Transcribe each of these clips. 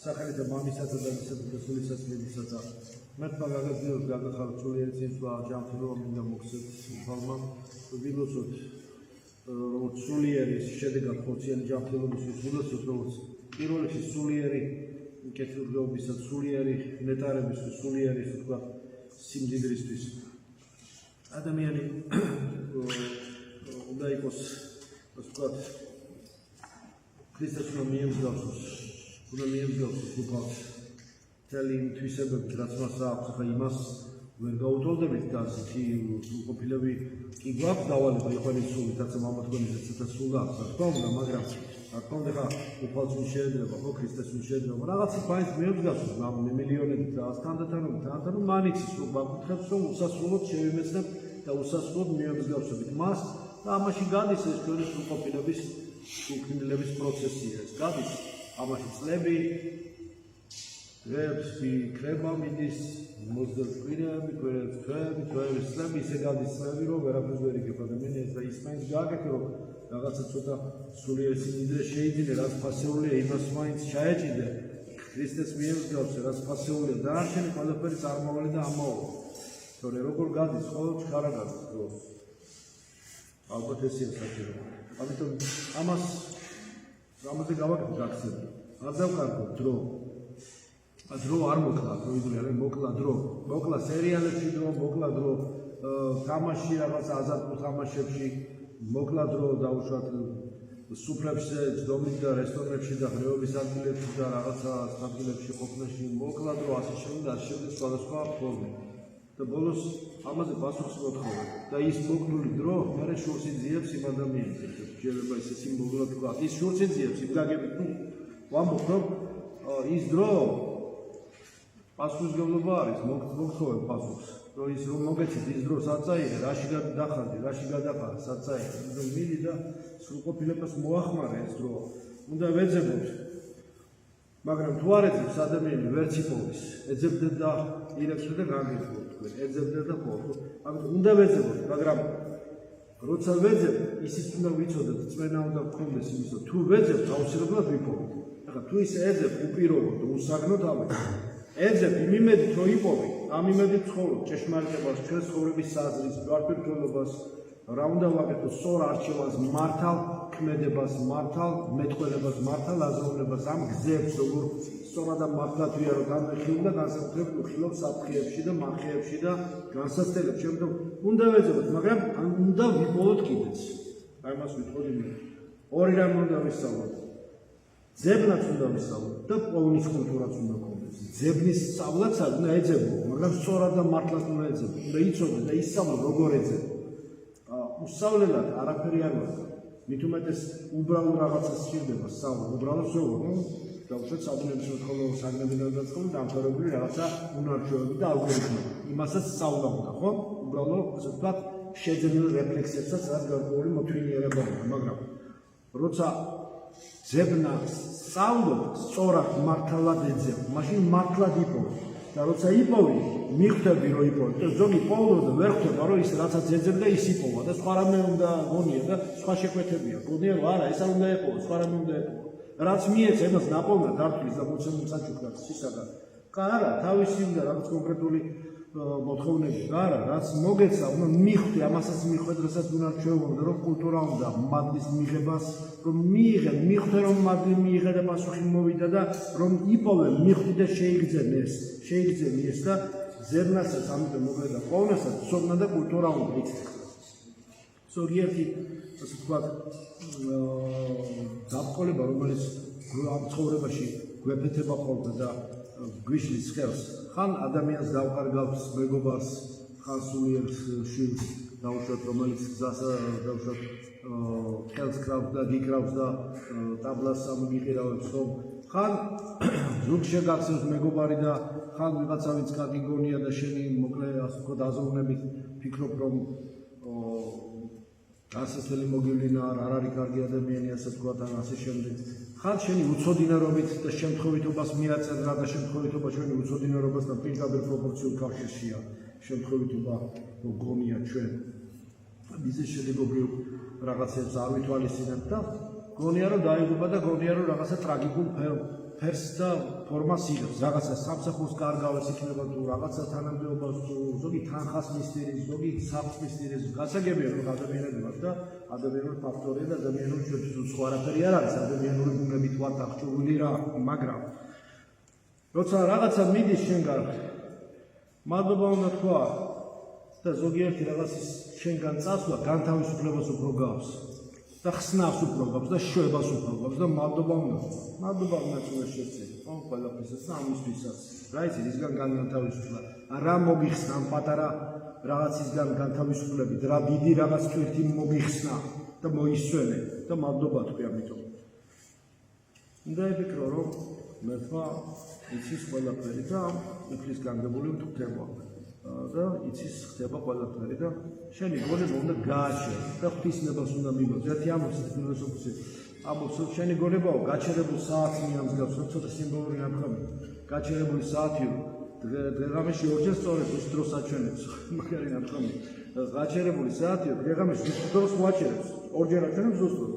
სახელით მამისაცა და მისაცა და სულისაცა მედისაცა მეთქმა გაგაზიოს გაგახარ სულიერი წინსვლა ჯანმრთელობა მინდა მოგცეთ თვალმა ვილოცოთ როგორც სულიერი შედეგად ხორციანი ჯანმრთელობისთვის ვილოცოთ როგორც პირველ რიგში სულიერი კეთილდღეობისას სულიერი ნეტარებისთვის სულიერი ასე ვთქვათ სიმდიდრისთვის ადამიანი უნდა იყოს ასე ვთქვათ ქრისტეს უნდა მიემსგავსოს უფალს მთელი იმ თვისებებით რაც მას აქვს ახლა იმას ვერ გაუტოლდებით და ასეთი სრულყოფილები კი გვაქვს დავალება იყვნენ სულით რაცა მამა თქვენი ცოტა სულ აქვს რა თქმა უნდა მაგრამ რა თქმა უნდა ხა უფალს უ შეეძება ხო ქრისტეს უ შეეძება რაღაცა ფაინს მიემსგავსოს მილიონებით რაღაც თანდათანობით მან იცის რომ გაკუთრებს რომ უსასრულოდ შევიმეცნებ და უსასრულოდ მიემსგავსებით მას და ამაში გადის ეს ჩვენი სრულყოფილების სრულქმნილების პროცესია ეს გადის ამაში წლები დღეებს ვიქრება მიდის მოსდევკვირები თვეების წლები ისე გადის წლები რომ ვერაფერს ვერ იგებ ადამიანს და ის მაინც გააკეთე რომ რაღაცა ცოტა სულიერ სიმდიდრე შეიძინე რაც ფასეულია იმას მაინც ჩაეჭიდე ქრისტეს მიემსგავსე რაც ფასეულია დაარჩენი ყველაფერი წარმავალი და ამაოყო თორე როგორ გადის ხო ჩქარა გადის დრო ალბათ ესეა საჭირო ამიტომ ამაზე გავაკეთე გაქცევი არ დავკარგო დრო არ მოკლა დროიდული არის მოკლა სერიალებში დრო მოკლა დრო თამაში რაღაც აზარტულ თამაშებში მოკლა დრო დაუშვათ სუფრებზე ძდომით და რესტორნებში და ღრეობის ადგილებში და რაღაცა ადგილებში ყოფნაში მოკლა დრო ასე შემდეგ სხვადასხვა ფორმები და ბოლოს ამაზე პასუხს მოთხოვე და ის მოკლული დრო მერე შორს იძიებს იმ ადამიანს შეიძლება ისე სიმბოლურად ვთქვა ის შორს იძიებს იმ გაგებით ვამბობ რომ ის დრო პასუხისმგებლობა არის მოგთხოვე პასუხს რომ ის რომ მოგეცით ის დრო საწაიღე რაში გადახარდი რაში გადაყარა საწაიღე რომ მიდი და სრულყოფილებას მოახმარე ეს დრო უნდა ვეძებოთ მაგრამ თუ არ ეძებს ადამიანი ვერც იპოვის ეძებდეთ და ირექშეთ და განგებოთ თქვენ ეძებდეთ და ხო ამიტომ უნდა ვეძებოთ მაგრამ როცა ვეძებ ისიც უნდა ვიცოდეთ წმენა უნდა გქონდეს იმისო თუ ვეძებ აუცილებლად ვიპოვოთ ახლა თუ ის ეძებ უპირობოდ უსაგნოდ ამით ეძებ იმ იმედით რომ იპოვი ამ იმედით ცხოვრობ ჭეშმარიტებას ჩვენს ცხოვრების საზრის გარკვეულებას რა უნდა ვაკეთო სწორ არჩევანს მართალ ქმედებას მართალ მეტყველებას მართალ აზროვნებას ამ გზებს როგორ სწორად და მართლად ვიარო განვიხილო და განსაკუთრებულ ხილობ საფრთხეებში და მახეებში და განსაცდელებში შემდგომ უნდა ვეძებოთ მაგრამ უნდა ვიპოვოთ კიდეც აი მას ვიტყოდი მე ორი რამ უნდა ვისწავლოთ ძებნაც უნდა ვისწავლოთ და პოვნის კულტურაც უნდა გქონდეს ძებნის სწავლაც უნდა ეძებო მაგრამ სწორად და მართლად უნდა ეძებო უნდა იცოდე და ისწავლო როგორ ეძებო უსწავლელად არაფერი არ ვაკეთებ მით უმეტეს უბრალოდ რაღაცას სჭირდება სწავლა უბრალოდ ზოგადად დავუშვათ საბუნებისმეტყველო საგნები გადაწყობილ დამთავრებული რაღაცა უნარჩვევები და ალგორითმები იმასაც სწავლა უნდა ხო უბრალოდ ასე ვთქვათ შეძენილ რეფლექსებსაც რაც გარკვეული მოთვინიერება უნდა მაგრამ როცა ძებნა სწავლობ სწორად მართლად ეძებ მაშინ მართლად იპოვე და როცა იპოვი მიხვდები რომ იპოვე და ზოგი პოულობს და ვერ ხვდება რომ ის რასაც ეძებ და ის იპოვა და სხვა რამე უნდა გონია და სხვა შეკვეთებია გონია რომ არა ეს არ უნდა ეპოვო სხვა რამე უნდა ეპოვო რაც მიეც ენას ნაპოვნად დარტყმის და მოცემულ საჩუქრად სისაგან არა თავისი უნდა რაღაც კონკრეტული მოთხოვნები არა რაც მოგეცა უნდა მიხვდი ამასაც მიხვდე რასაც უნდა ჩვეულებრივ რომ კულტურა უნდა მადლის მიღებას რომ მიხვდე რომ მადლი მიიღე და პასუხი მოვიდა და რომ იპოვე მიხვდი და შეიგრძენე ეს და ზერნასაც ამიტომ მოგე და ყოველსაც სოგნა და კულტურა უნდა იცის ზოგიერთი ასე ვთქვათ დაბყოლება რომელიც ამ ცხოვრებაში გვეფეთება ხოლმე და გვიშლის ხელს ხან ადამიანს დავყარგავს მეგობარს ხან სულიერ შვილს დავუშვათ რომელიც გზას დავუშვათ ხელს კრავს და გიკრავს და ტაბლას ამიგიყირავებს რომ ხან ზოგში გახსოვს მეგობარი და ხან ვიღაცა ვინც კარგი გონია და შენი მოკლე ასე ვთქვათ აზროვნებით ფიქრობ რომ გასასწრელი მოგივლინა არ არის კარგი ადამიანი ასე ვთქვათ ან ასე შემდეგ ხან შენი უცოდინარობით და შემთხვევითობას მიაწერა და შემთხვევითობა შენი უცოდინარობასთან პირდაპირ პროპორციულ კავშირშია შემთხვევითობა გონია ჩვენ მიზეზ შედეგობრივ რაღაცებს არ ვითვალისწინებთ და გონია რომ დაიღუპა და გონია რომ რაღაცა ტრაგიკულ ფერს და ფორმას იღებს, რაღაცა სამსახურს კარგავას იქნება თუ რაღაცა თანამდებობას თუ ზოგი თანხას მისდირის, ზოგი საფს მისდირის, გასაგებია რომ ადამიანები ვართ და ადამიანური ფაქტორია და ადამიანური ჩვენთვის სხვა არაფერი არ არის, ადამიანური ბუნებით ვართ აღჭურვილი რა, მაგრამ როცა რაღაცა მიდის შენგან, მადლობა უნდა თქვა და ზოგიერთი რაღაცის შენგან წასვლა განთავისუფლებას უფრო გავს. და ხსნას უფრო გავს და შვებას უფრო გავს და მადლობა უნდა თქვა შეცდები ყველაფერსაც და ამისთვისაც რა იცი ისგან განთავისუფლა რა მოგიხსნა ამ პატარა რაღაცისგან განთავისუფლებით რა დიდი რაღაც თვირთი მოგიხსნა და მოისვენე და მადლობა თქვი ამიტომ უნდა იფიქრო რომ მერტმა იცის ყველაფერი და უფლის განგებული მტკდება და იცის ხდება ყველაფერი და შენი გონება უნდა გააჩერე და ღვთისნებას უნდა მიგოძ. ერთი ამბობს ფილოსოფოსი ამბობს რომ შენი გონებაო გაჩერებულ საათს მიამსგავს, რომ ცოტა სიმბოლური ნათქვამია. გაჩერებული საათი დღეღამეში ორჯერ სწორედ ის დროს აჩვენებს, მაგარი ნათქვამია. გაჩერებული საათი დღეღამეში ის დროს მოაჩერებს. ორჯერ აჩვენებს ზუსტად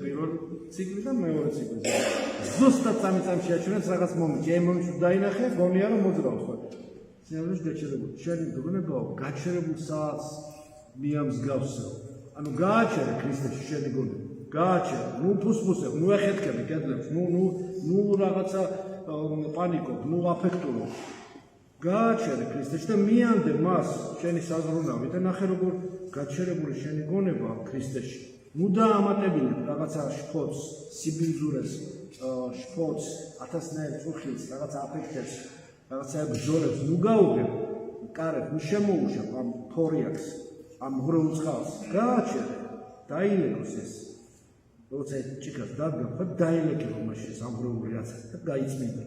პირველ ციკლი და მეორე ციკლი. ზუსტად წამიწამში აჩვენებს რაღაც მომენტში. ამ მომენტში დაინახე, გონია რომ მოძრაობს. სინამდვილეში გაჩერებული. შენი გონებაო გაჩერებულ საათს მიამსგავსო. ანუ გააჩერე ქრისტეში შენი გონება. გააჩერე. ნუ ფუსფუსებ, ნუ ეხეთქები კედლებს, ნუ რაღაცა პანიკობ, ნუ აფექტურობ. გააჩერე ქრისტეში და მიანდე მას შენი საზრუნავი და ნახე როგორ გაჩერებული შენი გონება ქრისტეში. ნუ დაამატებინებ რაღაცა შფოთს, სიბინძურეს, შფოთს, ათასნაირ წუხილს, რაღაცა აფექტებს. რაღაცა ბრძოლებს ნუ გაუგებ, კარებ, ნუ შემოუშავ ამ თორიაკს, ამ ღრულ წყალს. გააჩერე, დაილეკოს ეს. როცა ჭიქას დადგა, ხა დაილეკო მაშინ ამ ღრული რაცა და გაიწმინდა.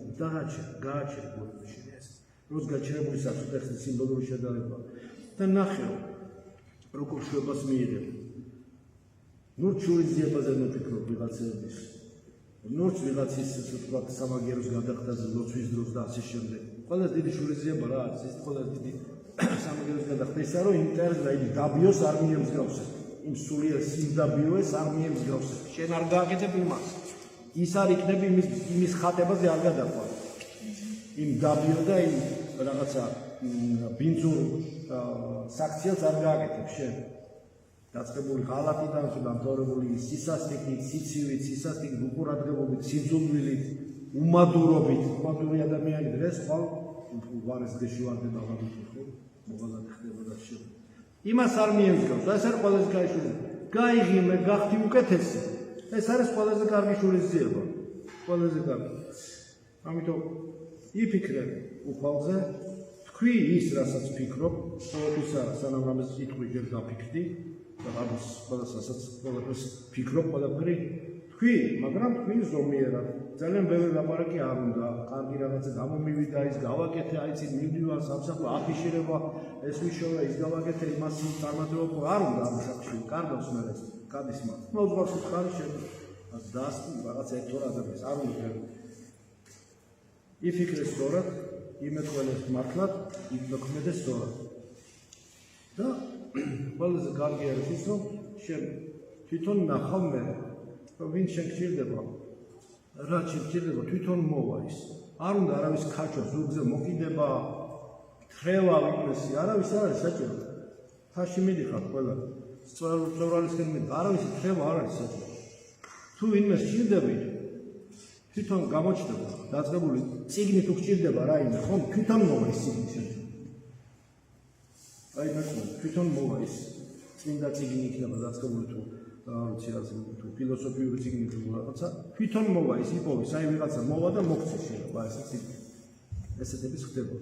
გააჩერე გონებაში ეს. როცა გაჩერებული საფუძვლის სიმბოლური შედარება და ნახე, როგორ შვებას მიიღებ. ნუ ჩურიზიებაზე ნოფიქრობ ვიღაცების. ნორჩ ვიღაცის თქვათ სამაგიეროს გადახდაზე ლოცვის დროს და ასე შემდეგ. ყველაზე დიდი შურიზიება რა არის? ეს ყველაზე დიდი სამაგიეროს გადახდა ისაა, რომ ინტერესა იმ დაბიოს არ მიემსგავსე. იმ სულიერ სიმდაბიოს არ მიემსგავსე. შენ არ გააკეთებ იმას. ის არ იქნება იმის ხატებაზე არ გადაყვა. იმ დაბიო და იმ რაღაცა ბინძურ საქციელს არ გააკეთებ შენ. დაწყებული ღალატიდან თუ დამთავრებული სისასტიკით, სიცივით, სისასტიკით, უყურადღებობით, სიძულვილით, უმადურობით, უმადური ადამიანი დღეს ხვალ უყარეს დღეში ვარდება ღალატი ხო? მოღალატე ხდება და შეიძლება. იმას არ მიემსგავს, ეს არის ყველაზე კარგი შურიზიება. გაიღიმე, გახდი უკეთესი. ეს არის ყველაზე კარგი შურიზიება. ყველაზე კარგი. ამიტომ იფიქრე უფალზე, თქვი ის, რასაც ფიქრობ, ყოველთვის არა, სანამ ამას კითხვი ჯერ დაფიქრდი. ამას ყველაფერს ფიქრობ, ყველაფერი თქვი, მაგრამ თქვი ზომიერად. ძალიან ბევრი ლაპარაკი არ უნდა, კარგი რაღაცა გამომივიდა, ის გავაკეთე, აიცი მივდივარ სამსახურში, აფიშირება, ეს ვიშოვე, ის გავაკეთე, იმას წარმატება არ უნდა ამ საკში. კარგავს მე ეს, გადის მას. მოძღვარს უთხარი შენ დას რაღაცა ერთო ადამიანს არ უნდა. იფიქრე სწორად, იმეთქველეს მართლად, იგდოქმედე სწორად. და ყველაზე კარგი არის ის, რომ შენ თვითონ ნახავ მე, რომ ვინ შენ გჭირდება, რა გჭირდება, თვითონ მოვა ის. არ უნდა არავის ქაჩვა, ზურგზე მოკიდება, თრევა ვიკნესი, არავის არ არის საჭირო. თაში მიდიხარ ყველა, სწორალისკენ მიდიხარ, არავის თრევა არ არის საჭირო. თუ ვინმე გჭირდები, თვითონ გამოჩნდება, დაწყებული წიგნი თუ გჭირდება რაიმე, ხომ თვითონ მოვა ის წიგნი შენ. აი მეკონა თვითონ მოვა ის წმინდა წიგნი იქნება დაწყებული თუ ვიცი რა თუ ფილოსოფიური წიგნი თუ რაღაცა თვითონ მოვა ის იპოვეს აი ვიღაცა მოვა და მოგცეს შეიძლება ეს წიგნი ესეთების ხდება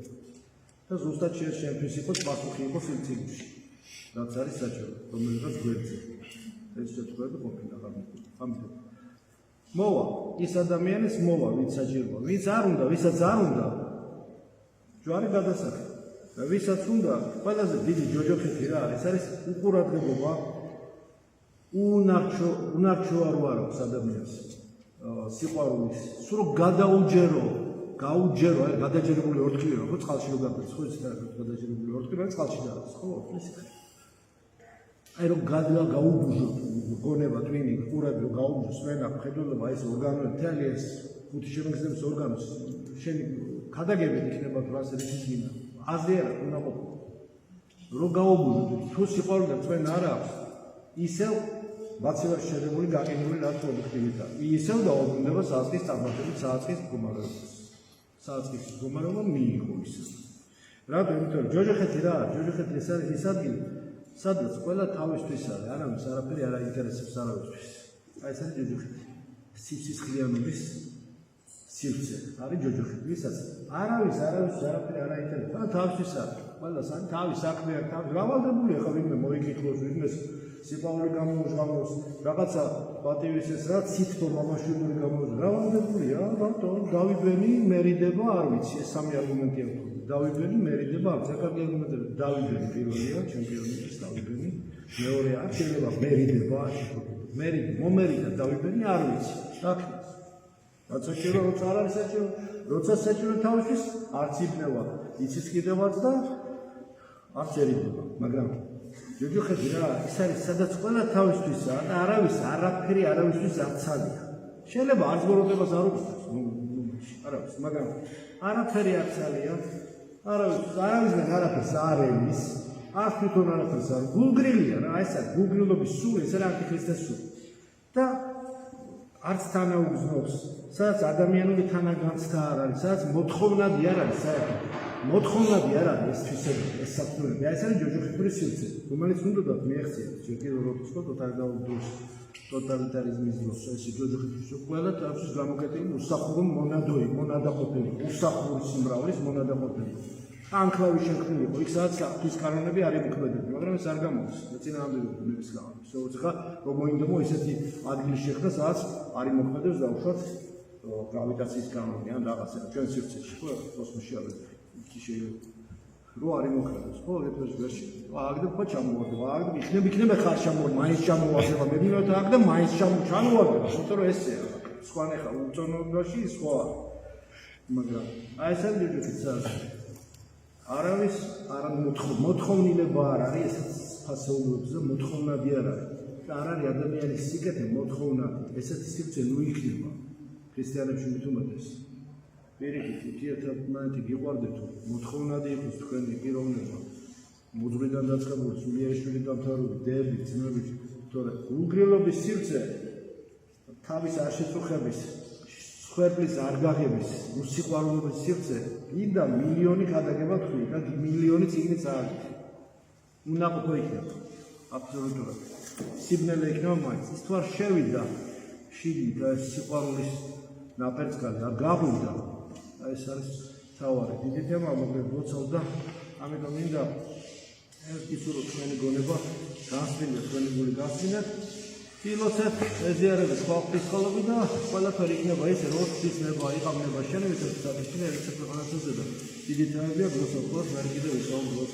და ზუსტად შენთვის იყოს პასუხი იყოს იმ წიგნში რაც არის საჭირო რომელიღაც გვერდზე ეს შეწყვეტი ყოფილა ამიტომ მოვა ის ადამიანის მოვა ვინც საჭიროა ვინც არ უნდა ვისაც არ უნდა ჯვარი გადასახე და ვისაც უნდა ყველაზე დიდი ჯოჯოხეთი რა არის? არის უყურადღებობა, უნარჩოა რო არ აქვს ადამიანს სიყვარულის, სულ გადაუჯერო, აი გადაჯერებული ორთქლი რა ხო წყალში რო გაგდეს, ხო ის გადაჯერებული ორთქლი რა წყალში დააქვს, ხო? აი რომ გაუბუჟო გონება ტვინი, ყურები რო გაუბუჟოს, ვენა ხედულობა ეს ორგანოები მთელი ეს ხუთი შემოგზნებს ორგანოს, შენი ქადაგებით იქნება თუ ასე რისკინა. აზრი არა უნდა ყოფილიყო. რო გაუბრუნდით, თუ სიყვარული თქვენ არ აქვს, ისევ მაცივარ შედებული გაყინული რაც ობიექტივიტეტა. ისევ დაუბრუნდება საწყის წარმატებით საწყის მდგომარეობას. საწყის მდგომარეობა მიიღო ისევ. რატომ? იმიტომ რომ ჯოჯოხეთი რა არის? ჯოჯოხეთი ეს არის ის ადგილი, სადაც ყველა თავისთვის არის, არავის არაფერი არ აინტერესებს არავისთვის. აი ეს არის ჯოჯოხეთი. სიცოცხლიანობის სივრცე არის ჯოჯოხეთი, ვისაც არავის არაფერი არ აინტერესებს. ან თავისთვის არის. ყველას არის თავის საქმე აქვს, თავის რავალდებულია ხო ვინმე მოიკითხოს, ვინმე სიყვარული გამოუჟღავნოს, რაღაცა პატივის ეს რაც სითბო მამაშვილი გამოუჟღავნოს. რავალდებულია, ბატონ, დავიბენი, მერიდება, არ ვიცი, ეს სამი არგუმენტი აქვს. დავიბენი, მერიდება, არ ვიცი, კარგი არგუმენტები. დავიბენი პირველია, ჩემპიონის დავიბენი, მეორე არ შეიძლება მერიდება, მომერიდა დავიბენი, არ ვიცი. საქმე. რაც საჭირო, როცა არ არის საჭირო, როცა საჭირო თავისთვის არც იბნევა, იცის კიდევაც და არც ერიდება, მაგრამ ჯოჯოხეთი რა, ის არის სადაც ყველა თავისთვისაა და არაფერი არავისთვის არ ცალია. შეიძლება არც ბოროტებას არ უყურებს, არავის, მაგრამ არაფერი არ ცალია, არავისგან არაფერს არ ელვის, აქ თვითონ არაფერს არ გულგრილია რა, ეს არის გულგრილობის სული, ეს არის ანტიქრისტეს სული. და არც თანაუგზნობს, სადაც ადამიანური თანაგანცდა არ არის, სადაც მოთხოვნადი არ არის საერთოდ. მოთხოვნადი არ არის ეს თვისებები, ეს საფუძვლები. აი ეს არის ჯოჯოხეთური სივრცე, რომელიც უნდათ მიეღწიოთ. ჯერ როდესაც ტოტალიტარიზმის დროს ეს ჯოჯოხეთის ყველა თავის გამოკეტილი უსახურო მონადაყოფილი, უსახური სიმრავლის მონადაყოფილი. ანკლავი შექმნილი იყო, იქ სადაც ღვთის კანონები არ ემუქმედებოდნენ, მაგრამ ეს არ გამოდის. წინააღმდეგობა ნების კანონი. შეუძლია რომ მოინდომო ესეთი ადგილი შექმნა, სადაც არ იმოქმედებს დაუშვათ გრავიტაციის კანონი ან რაღაცა ჩვენ სივრცეში ხო კოსმოსში არ ვიყავ. იქ შეიძლება რო არ იმოქმედებს, ხო რეფერენს ვერ შეიძლება. აგდებ ხო ჩამოვარდება, აგდებ იქნება ხარ ჩამოვარდება, მაინც ჩამოვარდება, მე მინდა აგდებ მაინც ჩამოვარდება, იმიტომ რომ ესეა. სხვანაირ ხარ უწონობაში სხვა. მაგრამ აი ეს არის ჯოჯოხეთი. არავის არ მოთხოვნილება არ არის ეს ფასეულობებზე მოთხოვნადი არ არის. და არ არის ადამიანის სიკეთე მოთხოვნადი. ესეთი სივრცე ნუ იქნება ქრისტიანებში მithumetes. პირიქით, ერთმანეთი გიყვარდეთო, მოთხოვნადი იყოს თქვენი პიროვნება. მუძღვრიდან დაწყებული, სულიერი შვილი დამთავრებული, დები, ძმები, თორე უგრილობის სივრცე თავის არ შეწუხების ხერხლის არ გაღების, უსიყვარულობის სივრცე, კიდევ მილიონი გადაგება თქვი და მილიონი წიგნი წააგდეთ. უნაყოფო იქნება, აბსოლუტურად. სიბნელე იქნება მაინც. ის თუ არ შევიდა შიგი და სიყვარულის ნაპერწკალი არ გაღვივდა, ეს არის თავარი. დიდი თემა მოგებ ლოცავ და ამიტომ მინდა ერთი სულ თქვენი გონება გასწინეთ, თქვენი გული გასწინეთ. ფილოსოფ ეზიარებს ხალხის ხოლმე და ყველაფერი იქნება ესე რომ ცისნება იყავნება შენებითაც და შეიძლება ქვეყანასა და დიდი თემებია გლოსოფოს ვერ კიდევ ისაუბროთ.